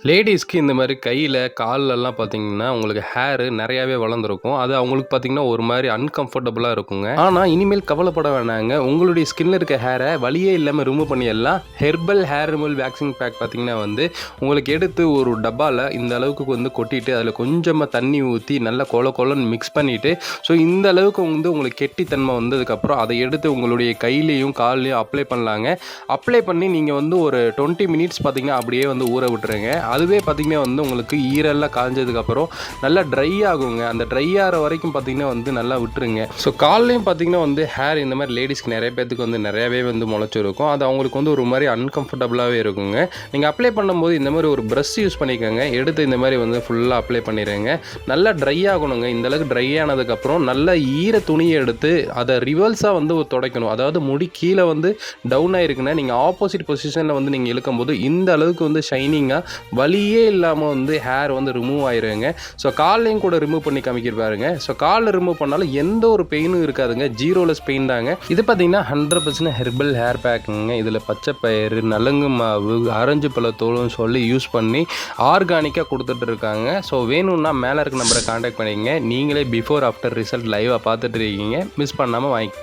லேடீஸ்க்கு இந்த மாரி கையில, கால்லலாம் பார்த்தீங்கன்னா, உங்களுக்கு ஹேர் நெறையாவே வளர்ந்துருக்கும். அது அவங்களுக்கு பார்த்தீங்கன்னா, ஒரு மாரி அன்கம்ஃபர்டபுளா இருக்குங்க. ஆனா, இனிமேல் கவலைப்பட வேணாங்க. உங்களுடைய ஸ்கின்ல இருக்க ஹேர வலியே இல்லாம ரிமூவ் பண்ணியறலாம். Herbal hair removal waxing pack பார்த்தீங்கன்னா உங்களுக்கு எடுத்து ஒரு டப்பால இந்த அளவுக்கு கொட்டிட்டு, அதில கொஞ்சமா தண்ணி ஊத்தி, நல்லா கொல கொலன்னு மிக்ஸ் பண்ணிட்டு, இந்த அளவுக்கு உங்களுக்கு கெட்டித்தன்மை வந்ததுக்கப்புறம், அதை எடுத்து உங்களுடைய கையிலயும், கால்லயும் அப்ளை பண்ணலாங்க. அப்ளை பண்ணி நீங்க ஒரு 20 மினிட்ஸ் பார்த்தீங்கன்னா, அப்படியே ஊற விட்டுருங்க. அதுவே பார்த்தீங்கன்னா உங்களுக்கு ஈரெல்லாம் காய்ஞ்சதுக்கப்புறம் நல்லா ட்ரை ஆகுங்க. அந்த ட்ரை ஆகிற வரைக்கும் பார்த்தீங்கன்னா நல்லா விட்டுருங்க. கால்லையும் பார்த்தீங்கன்னா ஹேர் இந்த மாதிரி லேடிஸ்க்கு நிறைய பேத்துக்கு நிறையாவே முளைச்சிருக்கும். அது அவங்களுக்கு ஒரு மாதிரி அன்கம்ஃபர்டபுளாகவே இருக்குங்க. நீங்கள் அப்ளை பண்ணும்போது இந்த மாதிரி ஒரு ப்ரஷ் யூஸ் பண்ணிக்கோங்க. எடுத்து இந்த மாதிரி ஃபுல்லாக அப்ளை பண்ணிடுங்க. நல்லா ட்ரை ஆகணுங்க. இந்தளவுக்கு ட்ரை ஆனதுக்கப்புறம் நல்லா ஈர துணியை எடுத்து அதை ரிவர்ஸாக துடைக்கணும். அதாவது முடி கீழே டவுன் ஆகிருக்குன்னா நீங்கள் ஆப்போசிட் பொசிஷனில் நீங்கள் இழுக்கும்போது இந்த அளவுக்கு ஷைனிங்காக வலியே இல்லாமல் ஹேர் ரிமூவ் ஆயிருங்க. கால்லையும் கூட ரிமூவ் பண்ணி காமிக்கிற பாருங்க. காலில் ரிமூவ் பண்ணாலும் எந்த ஒரு பெயினும் இருக்காதுங்க. ஜீரோலெஸ் பெயின் தாங்க. இது பார்த்தீங்கன்னா 100% ஹெர்பல் ஹேர் பேக்குங்க. இதில் பச்சை பயிறு, நலங்கு மாவு, ஆரஞ்சு பழத்தோலும் சொல்லி யூஸ் பண்ணி ஆர்கானிக்காக கொடுத்துட்டு இருக்காங்க. வேணும்னா மேலே இருக்க நம்பரை கான்டாக்ட் பண்ணிக்கங்க. நீங்களே பிஃபோர் ஆஃப்டர் ரிசல்ட் லைவாக பார்த்துட்டு இருக்கீங்க. மிஸ் பண்ணாமல் வாங்கி